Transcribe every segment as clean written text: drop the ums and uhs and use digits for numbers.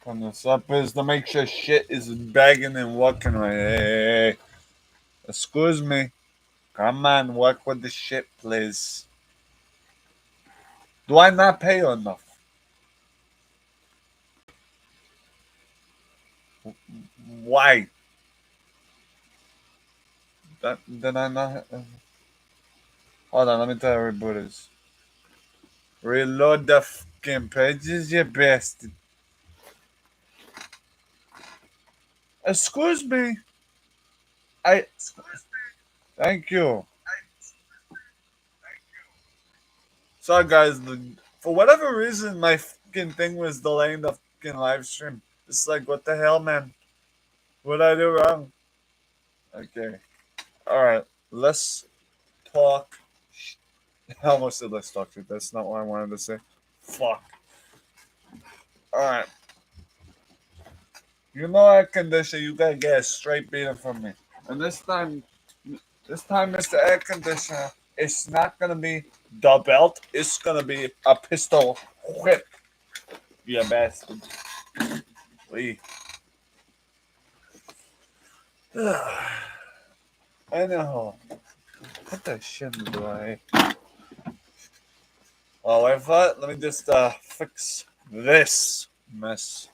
open this up is to make sure shit is bagging and working right. Hey. Excuse me. Come on, work with the shit, please. Do I not pay you enough? Why? Did I not? Hold on, let me tell you what it is. Reload the fucking pages, you bastard. Excuse me. I. Thank you. Sorry, guys. For whatever reason, my fucking thing was delaying the fucking live stream. It's like, what the hell, man? What did I do wrong? Okay. Alright. Let's talk. I almost said let's talk shit. That's not what I wanted to say. Fuck. Alright. You know air conditioner, you gotta get a straight beating from me. And this time, Mr. Air Conditioner, it's not gonna be the belt. It's gonna be a pistol whip. You bastard. Lee. Anyhow, what the shit do I? Oh, I thought. Let me just fix this mess.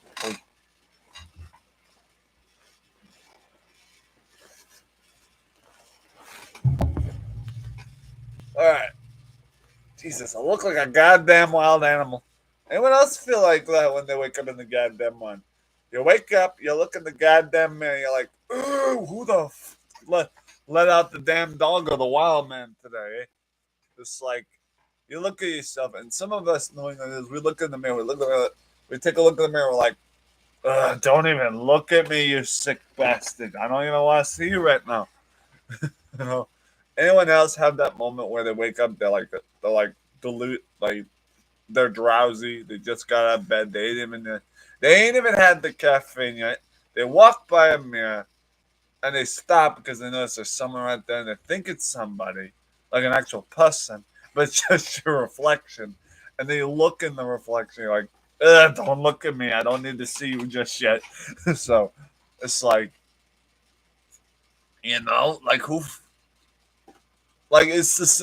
Alright. Jesus, I look like a goddamn wild animal. Anyone else feel like that when they wake up in the goddamn morning? You wake up, you look in the goddamn mirror, you're like, ooh, who the let out the damn dog or the wild man today? Eh? It's like, you look at yourself, and some of us knowing this, we look in the mirror, we take a look in the mirror, we're like, don't even look at me, you sick bastard. I don't even want to see you right now. You know, anyone else have that moment where they wake up, they're like dilute, like they're drowsy, they just got out of bed, they ain't even had the caffeine yet. They walk by a mirror and they stop because they notice there's someone right there and they think it's somebody, like an actual person, but it's just your reflection. And they look in the reflection, you're like, don't look at me. I don't need to see you just yet. So it's like, like who like it's this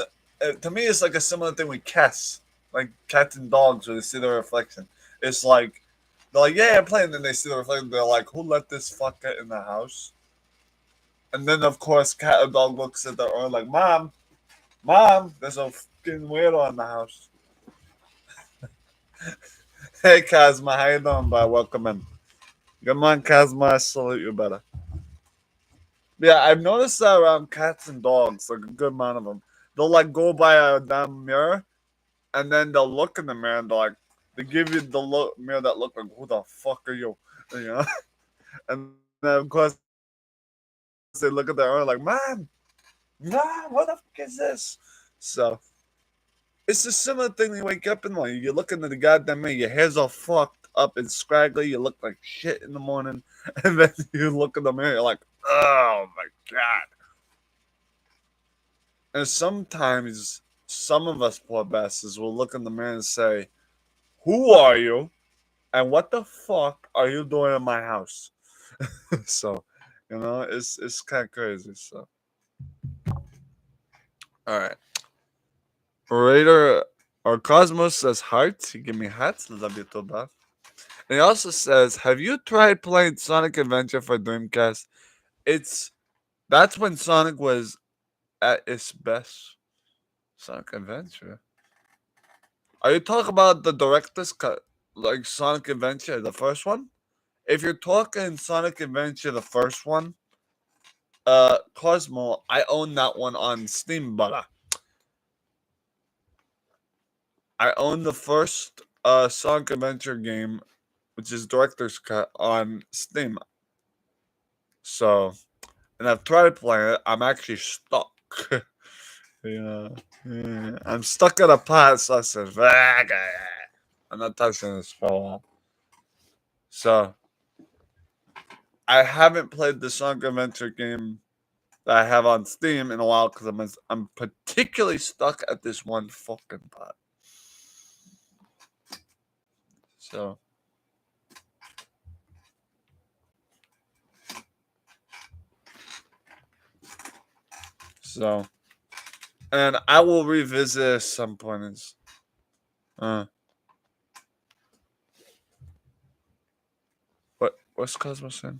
to me it's like a similar thing with cats, like cats and dogs where they see their reflection. It's like they're like, yeah, I'm playing, then they see the reflection, they're like, who let this fuck get in the house? And then of course cat or dog looks at their owner like, mom, there's a fucking weirdo in the house. Hey Cosma, how you doing, bud? Welcome in. Come on, Cosma, I salute you, better. Yeah, I've noticed that around cats and dogs, like a good amount of them. They'll like go by a damn mirror and then they'll look in the mirror and they give you the mirror that look like, who the fuck are you? You know? And then of course they look at their owner like, Mom, what the fuck is this? So it's a similar thing when you wake up in the morning. You look into the goddamn mirror, your hair's all fucked up and scraggly, you look like shit in the morning, and then you look in the mirror, you're like, oh my god. And sometimes some of us poor bastards will look in the mirror and say, who are you? And what the fuck are you doing in my house? So, it's kind of crazy. So, all right. Raider or Cosmos says hearts. He give me hearts. Love you too, bad. And he also says, have you tried playing Sonic Adventure for Dreamcast? That's when Sonic was at its best. Sonic Adventure. Are you talking about the director's cut, like Sonic Adventure, the first one? If you're talking Sonic Adventure, the first one, Cosmo, I own that one on Steam, but I own the first Sonic Adventure game, which is director's cut on Steam. So, and I've tried playing it. I'm actually stuck. Yeah. I'm stuck at a pot, so I said, I'm not touching this for a while. So, I haven't played the Sonic Adventure game that I have on Steam in a while because I'm particularly stuck at this one fucking pot. So, So, and I will revisit at some point. Uh, what's Cosmos saying?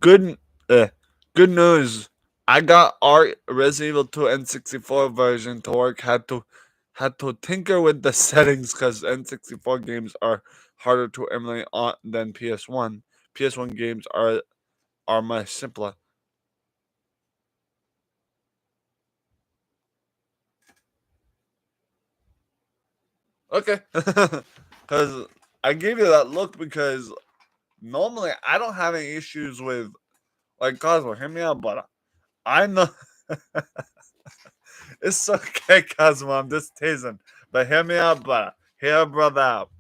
Good, uh, good news. I got our Resident Evil 2 N64 version to work. Had to tinker with the settings because N64 games are harder to emulate than PS1. PS1 games are much simpler. Okay, because I gave you that look because normally I don't have any issues with like Cosmo. Hear me out, but I know it's okay, Cosmo. I'm just teasing, but hear me out, but hear brother out.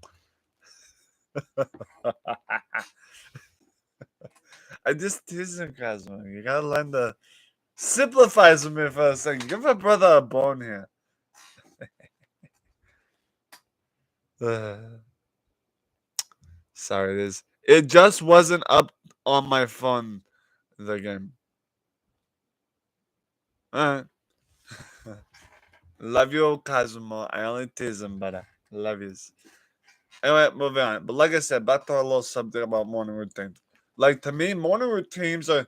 I just teasing, Cosmo. You gotta learn to simplify some me for a second. Give a brother a bone here. Sorry, it is. It just wasn't up on my phone. The game. Alright. Love you, Cosmo. I only tease him, but I love yous. Anyway, moving on. But like I said, back to our little subject about morning routines. Like to me, morning routines are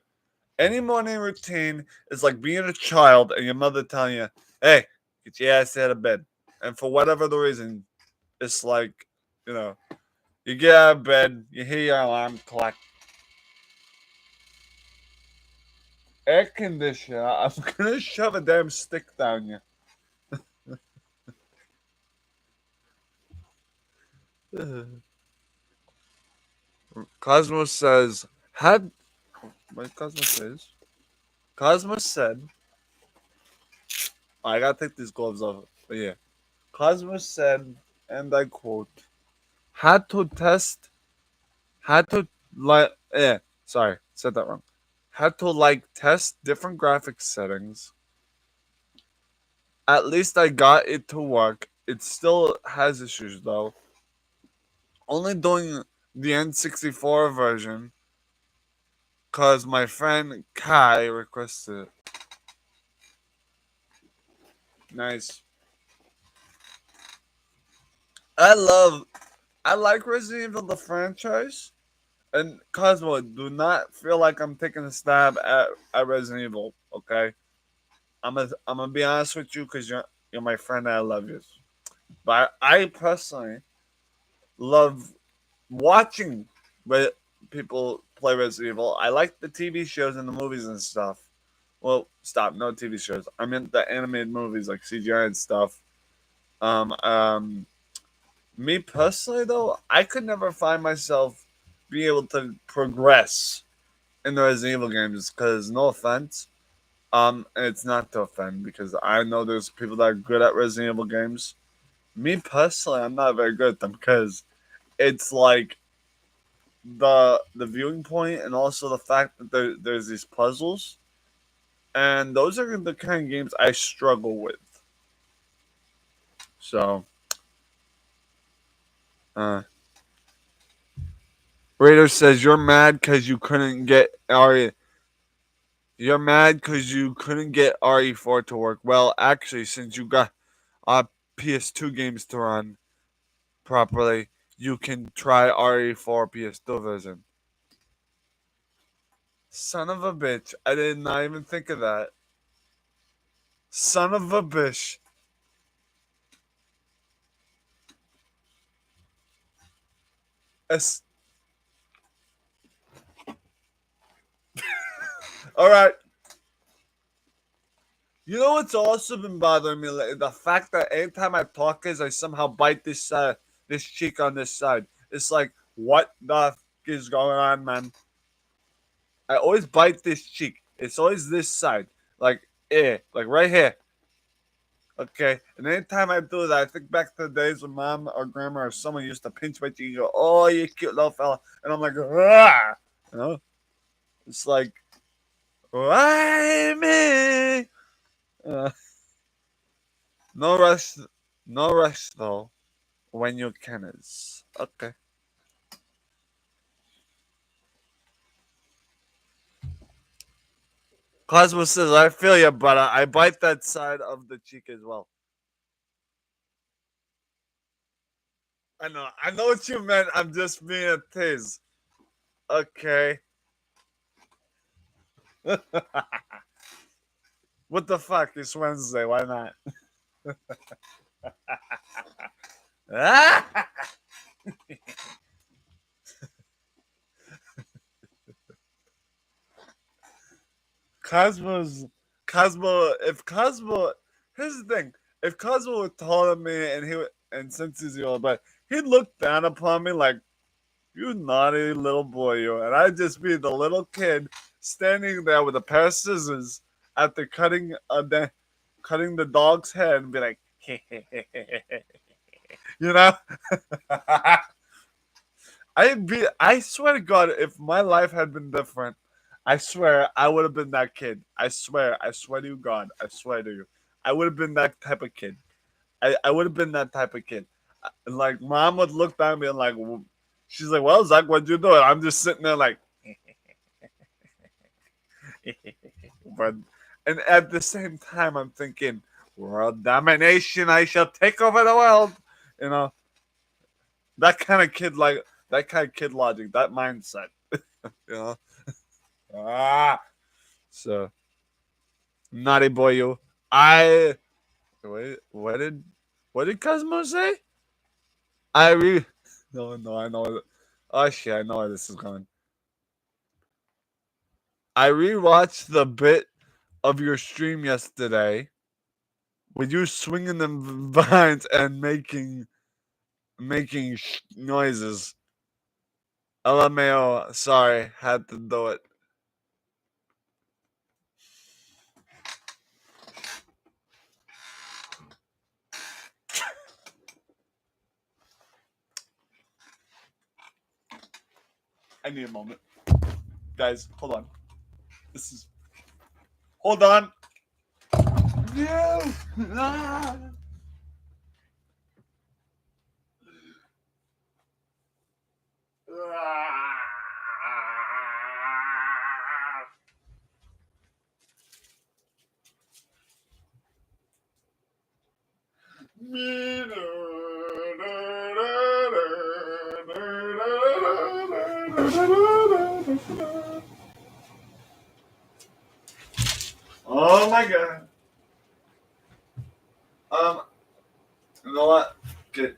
any morning routine is like being a child and your mother telling you, "Hey, get your ass out of bed." And for whatever the reason, it's like, you know, you get out of bed, you hear your alarm clock, air conditioner. I'm gonna shove a damn stick down you. Cosmos says, had what Cosmos says? Cosmos said, I gotta take these gloves off. But yeah. Cosmos said, and I quote, had to test, had to like, sorry, said that wrong. Had to like test different graphics settings. At least I got it to work. It still has issues though. Only doing the N64 version because my friend Kai requested it. Nice. I love I like Resident Evil the franchise. And Cosmo, do not feel like I'm taking a stab at Resident Evil, okay? I'm gonna be honest with you because you're my friend and I love you. But I personally love watching people play Resident Evil. I like the TV shows and the movies and stuff. Well, stop, no TV shows. I meant the animated movies like CGI and stuff. Um, um, Me personally, though, I could never find myself being able to progress in the Resident Evil games because, no offense, it's not to offend because I know there's people that are good at Resident Evil games. Me personally, I'm not very good at them because it's like the viewing point and also the fact that there's these puzzles, and those are the kind of games I struggle with. So, uh, Raider says you're mad because you couldn't get RE. You're mad because you couldn't get RE4 to work. Well, actually, since you got PS2 games to run properly, you can try RE4 PS2 version. Son of a bitch! I did not even think of that. Son of a bitch! Es- All right. You know what's also been bothering me lately? The fact that anytime I talk, is I somehow bite this cheek on this side. It's like, what the is going on, man? I always bite this cheek. It's always this side, like right here. Okay, and anytime I do that, I think back to the days when mom or grandma or someone used to pinch my cheek and go, "Oh, you cute little fella," and I'm like, "Ah," you know. It's like, why me? Uh, no rush, no rush though. When you can is okay. Cosmo says, I feel you, but I bite that side of the cheek as well. I know what you meant. I'm just being a tease. Okay. What the fuck? It's Wednesday. Why not? Cosmo's Cosmo. If Cosmo, here's the thing: if Cosmo was taller than me and since he's your but he'd look down upon me like you naughty little boy, you, and I'd just be the little kid standing there with a pair of scissors after cutting the dog's head and be like, you know. I swear to God, if my life had been different, I swear I would have been that kid. I swear to you, God, I swear to you, I would have been that type of kid. I would have been that type of kid. Like mom would look down at me and like, she's like, "Well, Zach, what'd you do?" And I'm just sitting there like, but and at the same time, I'm thinking, world domination. I shall take over the world. You know, that kind of kid, like that kind of kid logic, that mindset. You know. Ah, so naughty boy, you. I wait. What did Cosmo say? I re. No, I know. Oh shit, I know where this is going. I rewatched the bit of your stream yesterday with you swinging them vines and making noises. LMAO. Sorry, had to do it. I need a moment, guys. Hold on. This is. Hold on. No. Ah. Oh my god. You know what? Good.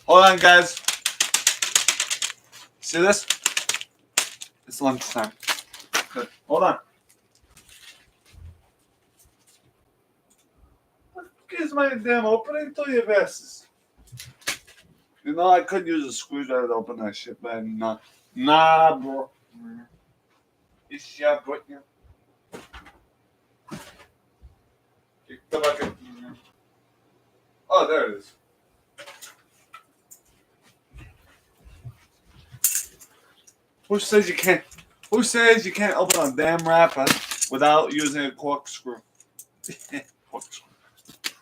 Hold on, guys. See this? It's lunchtime. Good. Hold on. Here's my damn opening to your verses. You know, I could use a screwdriver to open that shit, but nah. Nah, bro. It's yeah, but yeah. Oh, there it is. Who says you can't? Who says you can't open a damn wrapper without using a corkscrew? Corkscrew.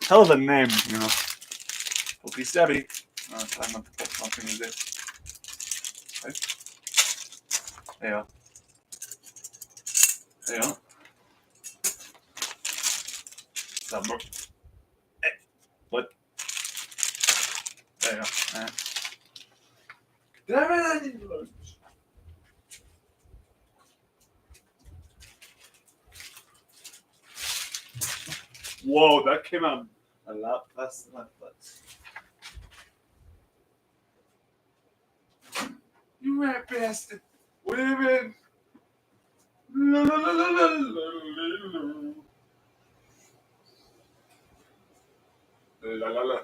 Hell of a name, you know. Pokey stabby. Try not to put something in there. Right? There you go. There you go. Number. Hey. What? There you go. Right. Damn it, I need lunch. Whoa, that came out a lot faster than I thought. You rat bastard. What do you mean? La, la, la, la, la, la, la, la, la.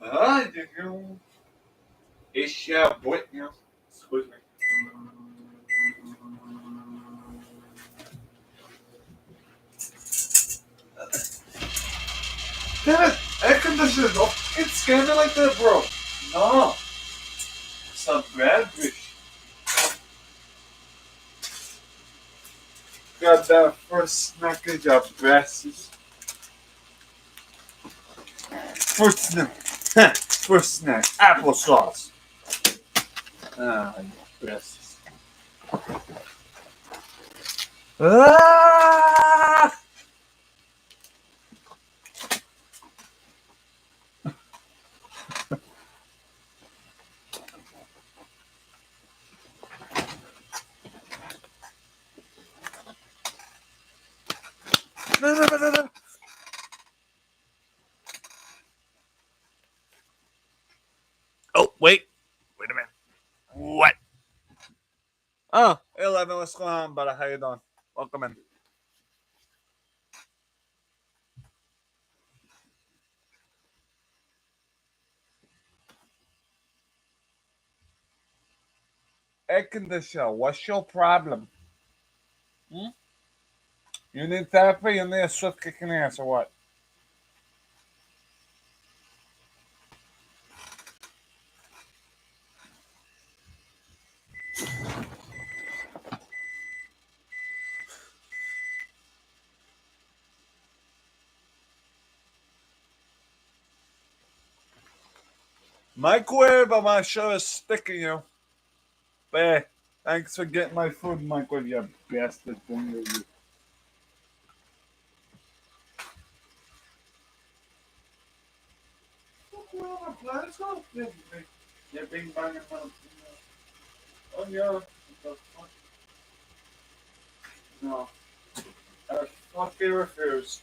Ah, you know. It's your boy, you know. Excuse me. Damn it! Air conditioner, don't fucking scare me like that, bro. No. It's a bad bitch. Goddamn first snackage of bastards. First snap. First snack, applesauce. Ah, yes. Ah! No, no, no, no, no. Oh, wait. Wait a minute. What? Oh, 11, what's going on, brother? How you doing? Welcome in. Air conditioner, what's your problem? Hmm? You need therapy? You need a swift kicking ass or what? Microwave, I'm not sure is sticking you. Hey, thanks for getting my food in microwave, you bastard thing. You. Let's go. Yeah, bing bang and oh yeah. No. I fucking refuse.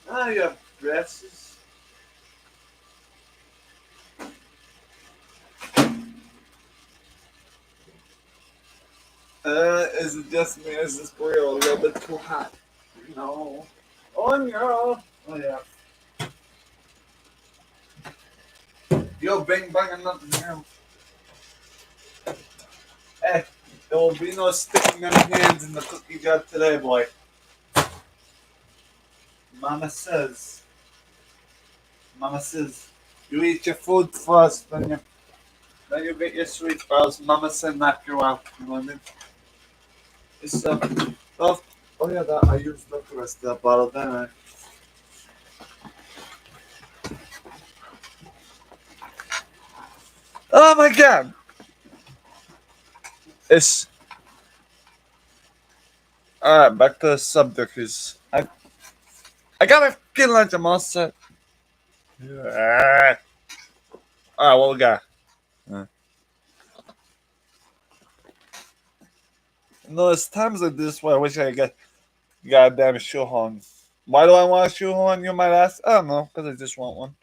Ah, you dresses. Is it just me? Is this grill a little bit too hot? No. Oh no. Oh yeah. Yo, bing bang and nothing here. Hey, there will be no sticking them hands in the cookie jar today, boy. Mama says. Mama says. You eat your food first, then you get your sweets, or else Mama said knock you out. You know what I mean? It's oh, oh yeah, that I used the rest of that bottle, didn't I? Oh my god! It's alright. Back to the subject. Is I got my fucking lunch. I'm all set. Yeah. Alright, what we got? Uh, no, it's times like this where I wish I got goddamn shoehorn. Why do I want a shoehorn? You might ask. I don't know, because I just want one.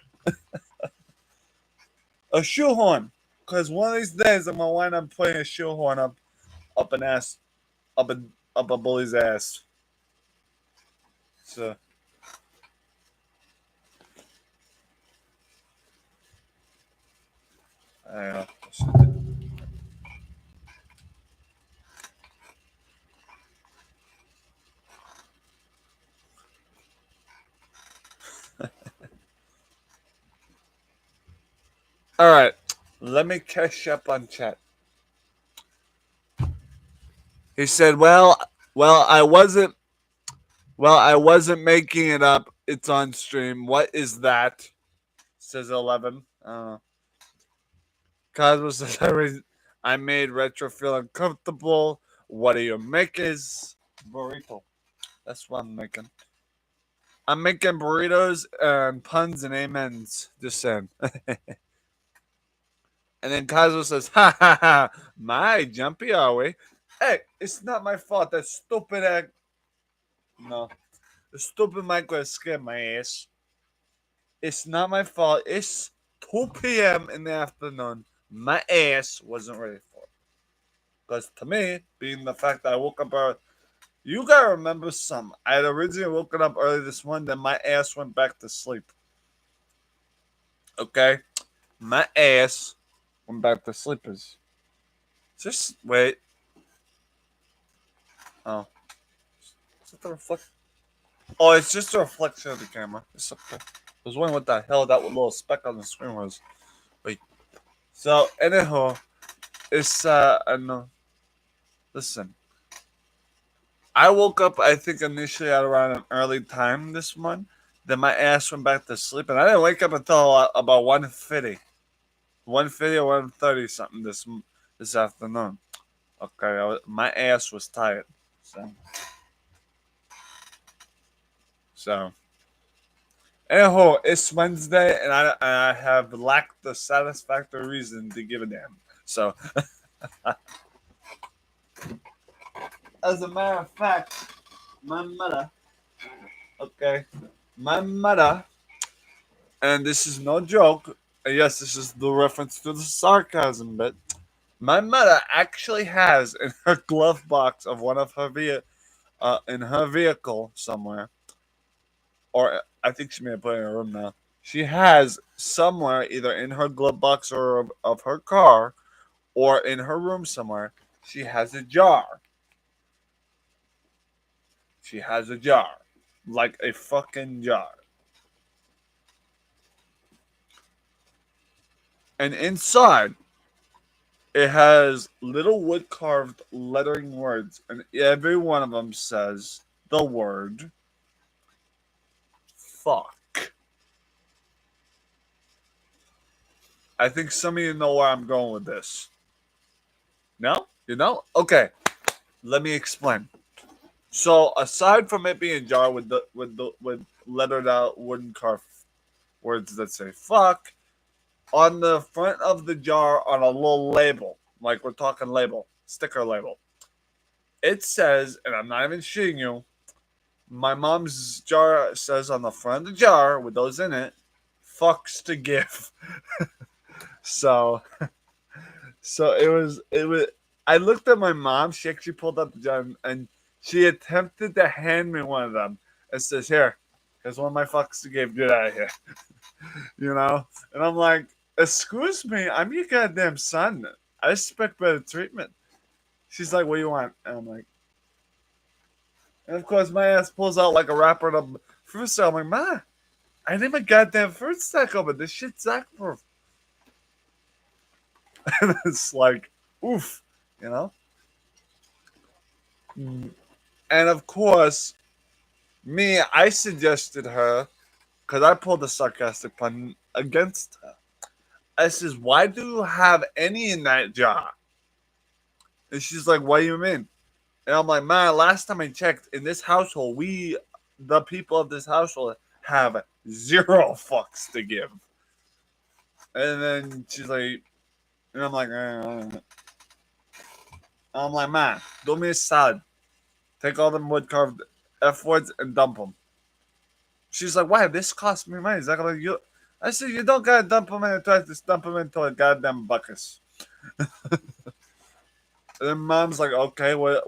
A shoehorn. Because one of these days I'm gonna wind up putting a shoehorn up an ass, up a bully's ass. So I don't know. All right, let me catch up on chat. He said, well, I wasn't making it up. It's on stream. What is that?" Says 11. Cosmo says, I made retro feel uncomfortable. What are you making? Burrito. That's what I'm making. I'm making burritos and puns and amens. Just saying. And then Cosmo says, ha ha ha, my jumpy are we? Hey, it's not my fault. That stupid egg. No. The stupid microwave scared my ass. It's not my fault. It's 2 p.m. in the afternoon. My ass wasn't ready for it. Because to me, being the fact that I woke up early, you gotta remember something. I had originally woken up early this morning, then my ass went back to sleep. Okay? My ass went back to sleepers. Just wait. Oh. Is it the reflection? Oh, it's just a reflection of the camera. It's okay. I was wondering what the hell that little speck on the screen was. Wait. So, anyhow, it's, I know. Listen. I woke up, I think, initially at around an early time this month. Then my ass went back to sleep, and I didn't wake up until about 1:50. 1:50 or 1:30 something this afternoon. Okay, my ass was tired. So anyhow, it's Wednesday, and I have lacked the satisfactory reason to give a damn. So, as a matter of fact, my mother, okay, my mother, and this is no joke. Yes, this is the reference to the sarcasm bit. My mother actually has in her glove box of one of her in her vehicle somewhere, or I think she may have put it in her room now. She has somewhere, either in her glove box or of her car, or in her room somewhere, she has a jar. She has a jar, like a fucking jar, and inside it has little wood carved lettering words, and every one of them says the word fuck. I think some of you know where I'm going with this. No? You know? Okay, let me explain. So aside from it being a jar with lettered out wooden carved words that say fuck, on the front of the jar on a little label, like we're talking label, sticker label, it says, and I'm not even shitting you, my mom's jar says on the front of the jar with those in it, fucks to give. So it was I looked at my mom, she actually pulled up the jar and she attempted to hand me one of them. It says, here, here's one of my fucks to give, get out of here. You know? And I'm like, excuse me, I'm your goddamn son. I expect better treatment. She's like, what do you want? And I'm like, and of course my ass pulls out like a wrapper of fruit stack. I'm like, ma, I need my goddamn fruit stack open. This shit's Zach proof. And it's like, oof, you know? And of course, I suggested her, because I pulled a sarcastic pun against her. I says, why do you have any in that jar? And she's like, what do you mean? And I'm like, man, last time I checked, in this household, the people of this household, have zero fucks to give. And then she's like, and I'm like, I'm like, man, do me a salad. Take all them wood carved F words and dump them. She's like, why? This cost me money. Is that like you? I said, you don't gotta dump them in a trash, just dump them into a goddamn bucket. And then mom's like, okay, what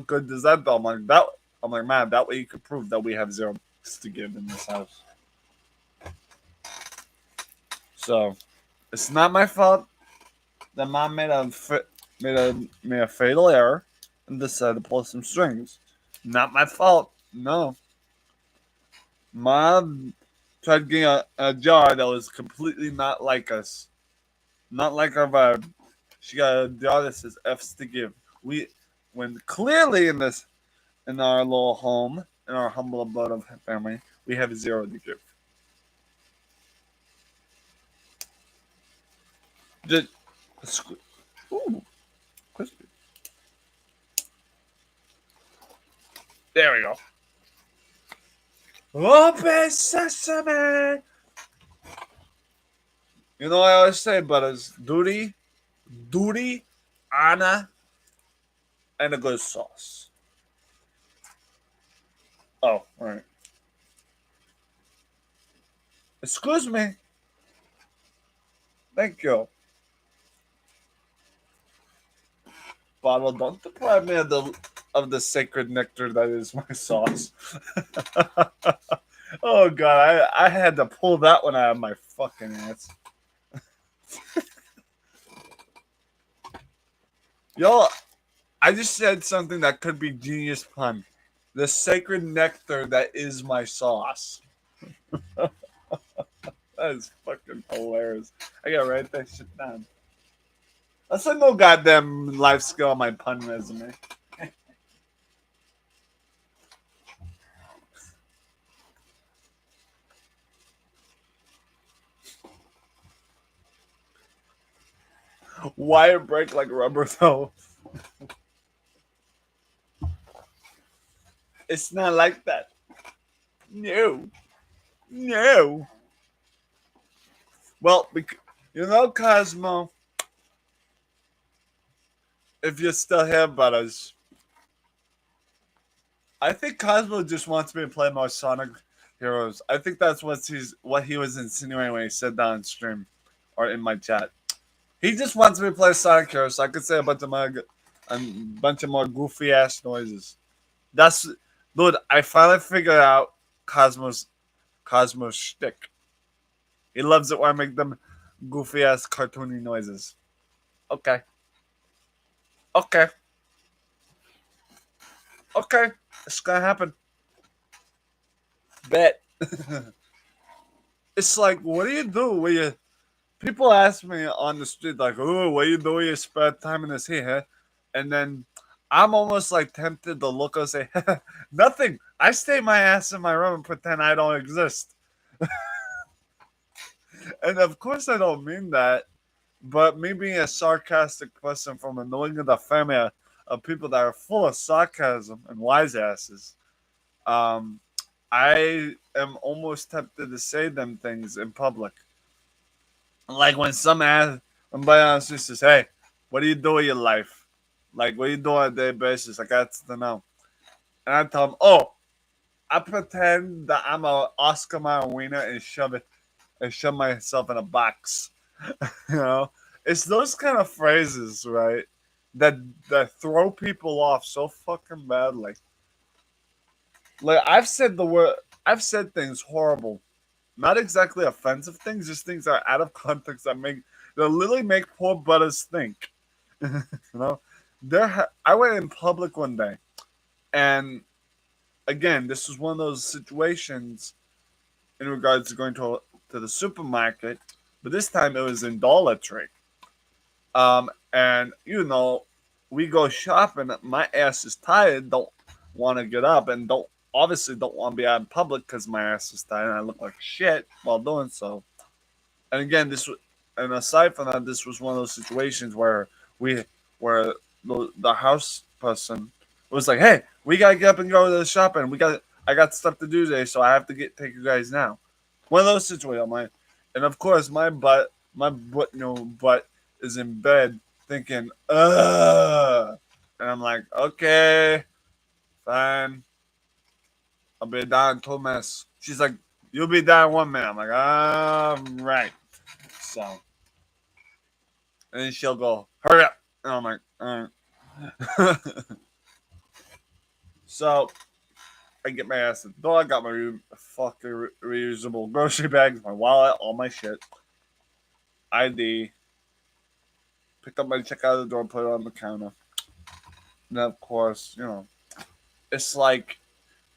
good does that do? I'm like, man, that way you could prove that we have zero to give in this house. So it's not my fault that mom made a fatal error and decided to pull some strings. Not my fault. No. Mom tried getting a jar that was completely not like us. Not like our vibe. She got a jar that says F's to give. When clearly in our little home, in our humble abode of family, we have zero to give. Just, ooh, crispy. There we go. Open sesame. You know what I always say, but it's duty, honor, and a good sauce. Oh, all right. Excuse me. Thank you. Bottle, don't deprive me of the sacred nectar that is my sauce. Oh god, I had to pull that one out of my fucking ass. Yo, I just said something that could be genius pun. The sacred nectar that is my sauce. That is fucking hilarious. I gotta write that shit down. That's like no goddamn life skill on my pun resume. Wire break like rubber though. It's not like that. No. No. Well, you know, Cosmo, if you're still here, brothers, I think Cosmo just wants me to play more Sonic Heroes. I think that's what he was insinuating when he said that on stream or in my chat. He just wants me to play Sonic Heroes so I could say a bunch of more goofy ass noises. That's dude. I finally figured out Cosmo's shtick. He loves it when I make them goofy ass cartoony noises. Okay, okay, okay. It's gonna happen. Bet. It's like, what do you do when you? People ask me on the street like, "Oh, what do you do with your spare time in this here?" And then I'm almost like tempted to look and say, "Nothing. I stay my ass in my room and pretend I don't exist." And of course, I don't mean that. But me being a sarcastic person from a New England family of people that are full of sarcasm and wise asses, um, I am almost tempted to say them things in public. Like when somebody else just says, "Hey, what do you do with your life? Like, what do you do on a daily basis?" I got to know, and I tell them, "Oh, I pretend that I'm a Oscar Mayer wiener and shove myself in a box." You know, it's those kind of phrases, right? That that throw people off so fucking badly. Like I've said things horrible, not exactly offensive things, just things that are out of context that literally make poor brothers think. You know, I went in public one day, and again, this was one of those situations in regards to going to the supermarket, but this time it was in Dollar Tree. And you know, we go shopping. My ass is tired. Don't want to get up, and don't want to be out in public because my ass is tired and I look like shit while doing so. And again, and aside from that, this was one of those situations we, where the house person was like, "Hey, we gotta get up and go to the shopping. I got stuff to do today, so I have to take you guys now." One of those situations, and of course, butt is in bed thinking, "Ugh," and I'm like, "Okay, fine, I'll be down in 2 minutes." She's like, "You'll be down in 1 minute." I'm like, right." So, and then she'll go, "Hurry up," and I'm like, "All right." So I get my ass at the door. I got my fucking reusable grocery bags, my wallet, all my shit, ID. Picked up my check out of the door, put it on the counter. And then, of course, it's like,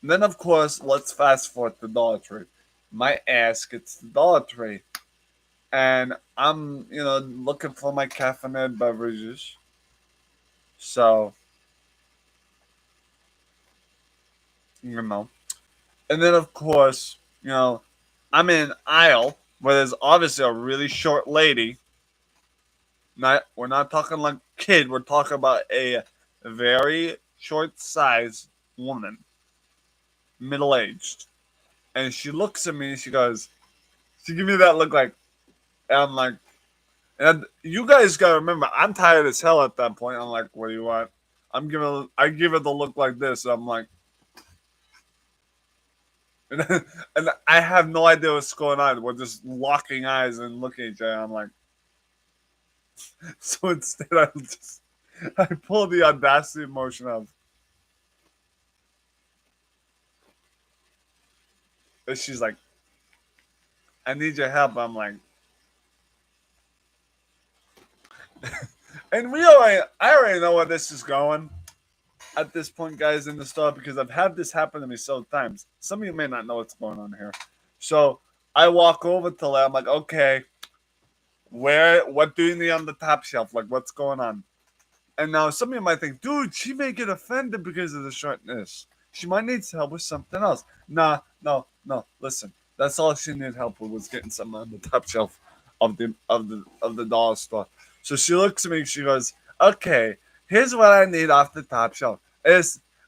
then of course, let's fast forward to Dollar Tree. My ass gets to Dollar Tree, and I'm, looking for my caffeinated beverages. So, you know, and then of course, I'm in an aisle where there's obviously a really short lady. We're not talking like kid. We're talking about a very short sized woman, middle aged, and she looks at me and she gives me that look like, and I'm like, and you guys gotta remember, I'm tired as hell at that point. I'm like, what do you want? I give it the look like this. I'm like, and I have no idea what's going on. We're just locking eyes and looking at each other. I'm like, so instead I pull the audacity emotion of, and she's like, "I need your help." I'm like, and I already know where this is going at this point, guys, in the store, because I've had this happen to me so times. Some of you may not know what's going on here. So I walk over to her. I'm like, "Okay, what do you need on the top shelf? Like, what's going on?" And now some of you might think, "Dude, she may get offended because of the shortness. She might need help with something else." Nah, no. Listen, that's all she needed help with, was getting something on the top shelf of the dollar store. So she looks at me. She goes, "Okay, here's what I need off the top shelf.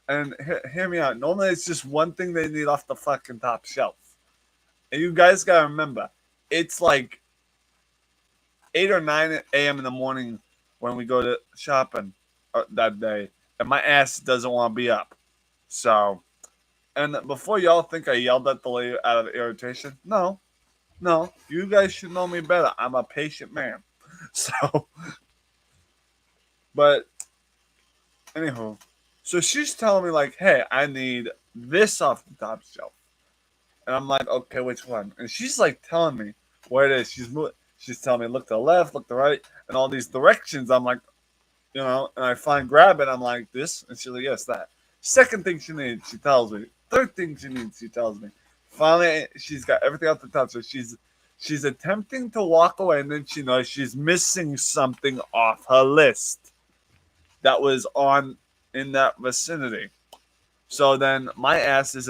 And hear me out. Normally, it's just one thing they need off the fucking top shelf. And you guys gotta remember, it's like 8 or 9 a.m. in the morning when we go to shopping that day, and my ass doesn't want to be up. So, and before y'all think I yelled at the lady out of irritation, no, no, you guys should know me better. I'm a patient man. So, but anywho, so she's telling me like, hey, I need this off the top shelf, and I'm like, okay, which one? And she's like telling me where it is. She's telling me look to the left, look to the right, and all these directions. I'm like, and I find grab it. I'm like this, and she's like, yes, that. Second thing she needs, she tells me. Third thing she needs, she tells me. Finally, she's got everything off the top, so she's attempting to walk away, and then she knows she's missing something off her list that was on in that vicinity. So then my ass is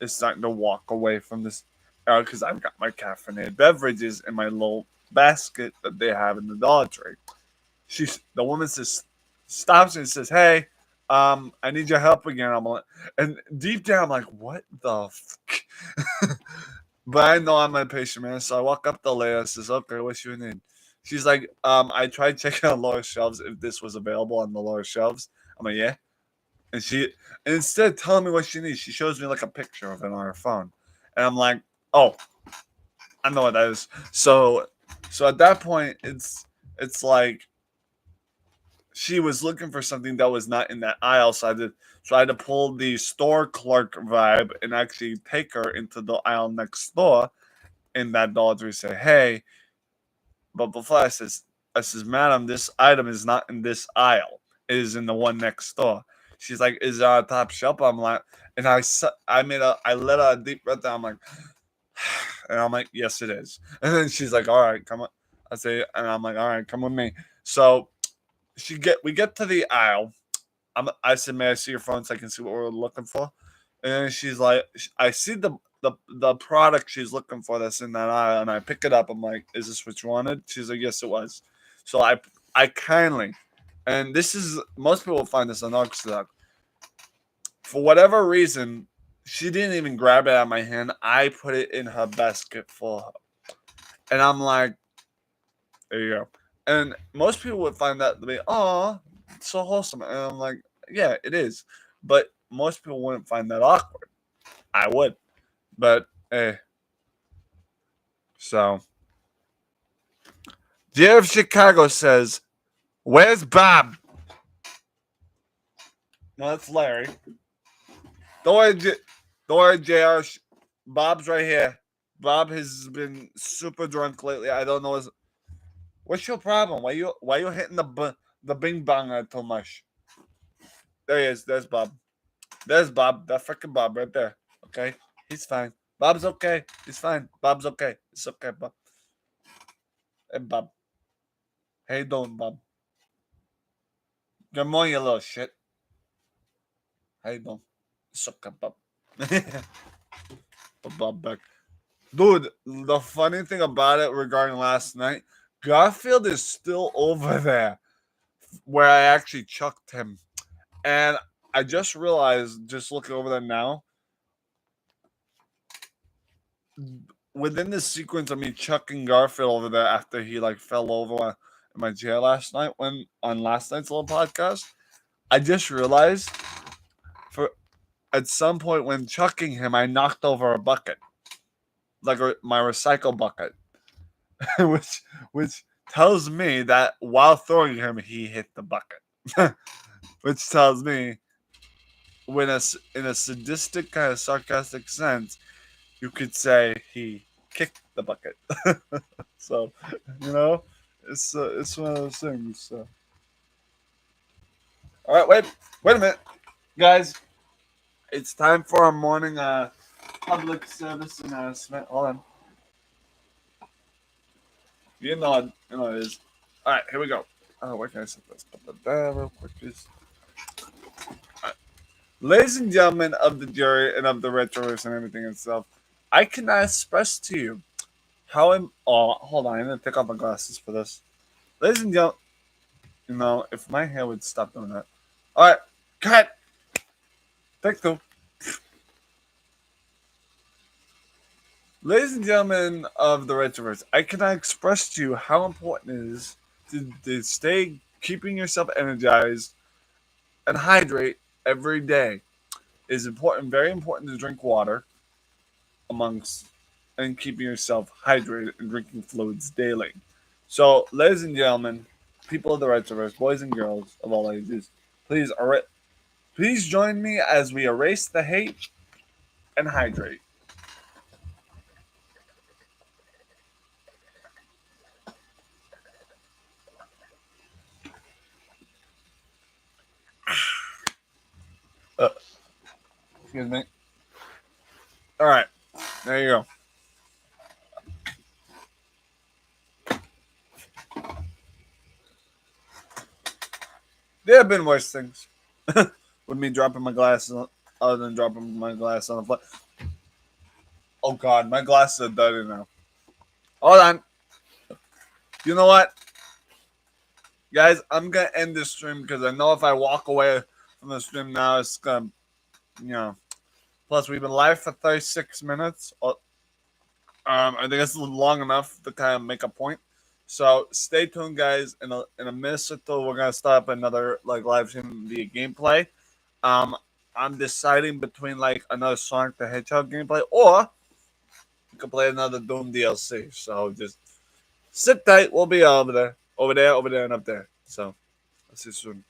starting to walk away from this because I've got my caffeinated beverages in my little basket that they have in the Dollar Tree. The woman says stops and says, "Hey, I need your help again." I'm like, and deep down I'm like, "What the?" But I know I'm a patient man, so I walk up the lady and says, "Okay, what's your name?" She's like, I tried checking on lower shelves if this was available on the lower shelves. I'm like, yeah. And instead of telling me what she needs, she shows me like a picture of it on her phone. And I'm like, oh, I know what that is. So at that point it's like she was looking for something that was not in that aisle. So I had to pull the store clerk vibe and actually take her into the aisle next door in that Dollar Tree, say, hey, but before I says, madam, this item is not in this aisle. It is in the one next door. She's like, is it on top shelf? I'm like, and I let out a deep breath. I'm like, and I'm like, yes, it is. And then she's like, all right, come on. I say, and I'm like, all right, come with me. So we get to the aisle. I said, may I see your phone so I can see what we're looking for? And she's like, I see the product she's looking for that's in that aisle, and I pick it up. I'm like, is this what you wanted? She's like, yes, it was. So I kindly, and this is most people find this unorthodox. For whatever reason, she didn't even grab it out of my hand. I put it in her basket for her, and I'm like, there you go. And most people would find that to be, oh, so wholesome. And I'm like, yeah, it is. But most people wouldn't find that awkward. I would. But, hey. So, Dear of Chicago says, where's Bob? No, that's Larry. Don't worry, JR. Bob's right here. Bob has been super drunk lately. I don't know. What's your problem? Why you hitting the bing bong too much? There he is. There's Bob. There's Bob. That freaking Bob right there. Okay, he's fine. Bob's okay. He's fine. Bob's okay. It's okay, Bob. Hey, Bob. How you doing, Bob? Good morning, you little shit. How you doing? It's okay, Bob. Bob back. Dude, the funny thing about it regarding last night, Garfield is still over there where I actually chucked him. And I just realized, just looking over there now, within the sequence of me chucking Garfield over there after he like fell over in my chair last night when on last night's little podcast, I just realized for at some point when chucking him, I knocked over a bucket, like my recycle bucket, which tells me that while throwing him, he hit the bucket, which tells me in a sadistic kind of sarcastic sense, you could say he kicked the bucket. So, you know, it's one of those things. So. All right, wait a minute, guys. It's time for our morning public service announcement. Hold on. You know it is. All right, here we go. Where can I set this? Put that down real quick, please. Right. Ladies and gentlemen of the jury and of the retroverse and everything itself, I cannot express to you how I'm. Oh, hold on. I'm gonna take off my glasses for this. Ladies and gentlemen, if my hair would stop doing that. All right, cut. Take two. Ladies and gentlemen of the Retroverse, I cannot express to you how important it is to stay keeping yourself energized and hydrate every day. It is important, very important to drink water amongst and keeping yourself hydrated and drinking fluids daily. So, ladies and gentlemen, people of the Retroverse, boys and girls of all ages, please, please join me as we erase the hate and hydrate. Uh, Excuse me. All right, there you go. There have been worse things. With me dropping my glasses, other than dropping my glass on the floor. Oh God, my glasses are dirty now. Hold on. You know what, guys? I'm gonna end this stream because I know if I walk away from the stream now, it's gonna, you know. Plus, we've been live for 36 minutes. I think it's long enough to kind of make a point. So stay tuned, guys. In a minute or two, we're gonna start up another like live stream via gameplay. Um, I'm deciding between like another Sonic the Hedgehog gameplay, or we could play another Doom DLC. So just sit tight. We'll be over there, and up there. So, I'll see you soon.